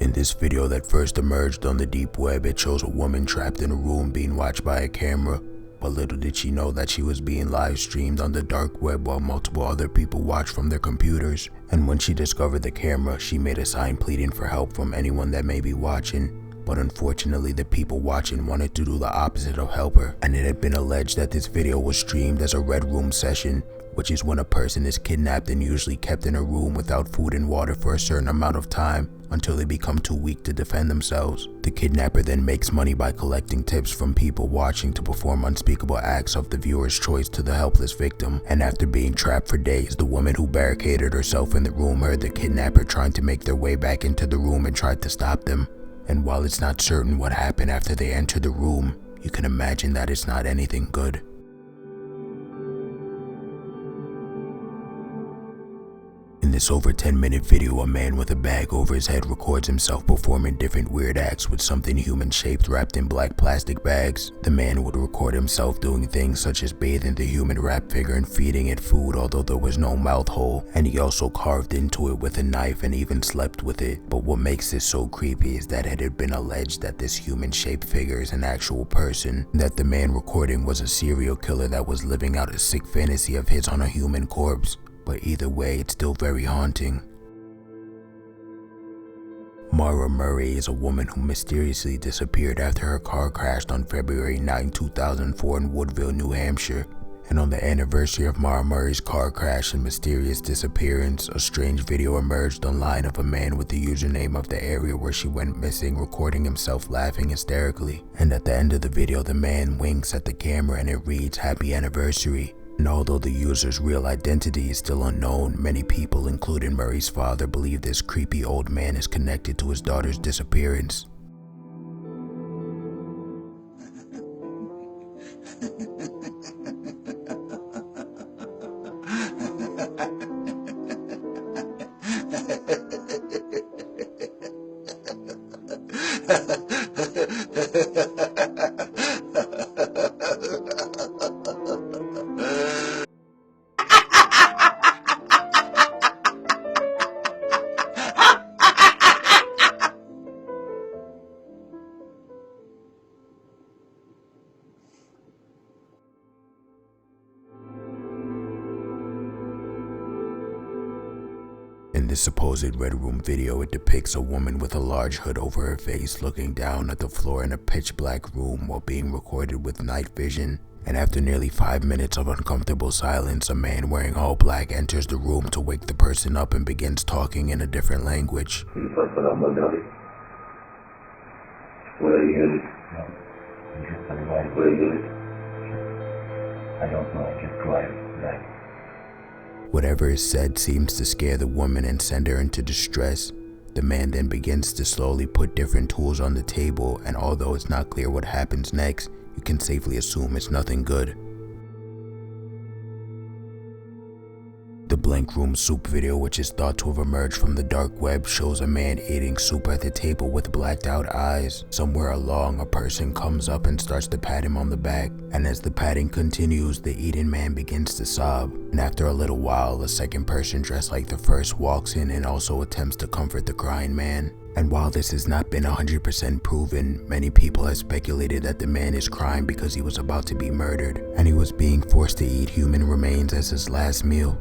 In this video that first emerged on the deep web, it shows a woman trapped in a room being watched by a camera, but little did she know that she was being live streamed on the dark web while multiple other people watched from their computers. And when she discovered the camera, she made a sign pleading for help from anyone that may be watching. But unfortunately, the people watching wanted to do the opposite of help her, and it had been alleged that this video was streamed as a red room session, which is when a person is kidnapped and usually kept in a room without food and water for a certain amount of time until they become too weak to defend themselves. The kidnapper then makes money by collecting tips from people watching to perform unspeakable acts of the viewer's choice to the helpless victim. And after being trapped for days, the woman who barricaded herself in the room heard the kidnapper trying to make their way back into the room and tried to stop them. And while it's not certain what happened after they entered the room, you can imagine that it's not anything good. In this over 10-minute video, a man with a bag over his head records himself performing different weird acts with something human-shaped wrapped in black plastic bags. The man would record himself doing things such as bathing the human wrapped figure and feeding it food, although there was no mouth hole, and he also carved into it with a knife and even slept with it. But what makes this so creepy is that it had been alleged that this human-shaped figure is an actual person, that the man recording was a serial killer that was living out a sick fantasy of his on a human corpse. But either way, it's still very haunting. Mara Murray is a woman who mysteriously disappeared after her car crashed on February 9, 2004 in Woodville, New Hampshire. And on the anniversary of Mara Murray's car crash and mysterious disappearance, a strange video emerged online of a man with the username of the area where she went missing recording himself laughing hysterically. And at the end of the video, the man winks at the camera and it reads "Happy Anniversary." And although the user's real identity is still unknown, many people, including Murray's father, believe this creepy old man is connected to his daughter's disappearance. In this supposed Red Room video, it depicts a woman with a large hood over her face looking down at the floor in a pitch black room while being recorded with night vision. And after nearly 5 minutes of uncomfortable silence, a man wearing all black enters the room to wake the person up and begins talking in a different language. Where are you? Where are you? I don't know, I just drive back. Whatever is said seems to scare the woman and send her into distress. The man then begins to slowly put different tools on the table, and although it's not clear what happens next, you can safely assume it's nothing good. The Blank Room Soup video, which is thought to have emerged from the dark web, shows a man eating soup at the table with blacked out eyes. Somewhere along, a person comes up and starts to pat him on the back, and as the patting continues, the eating man begins to sob. And after a little while, a second person dressed like the first walks in and also attempts to comfort the crying man. And while this has not been 100% proven, many people have speculated that the man is crying because he was about to be murdered, and he was being forced to eat human remains as his last meal.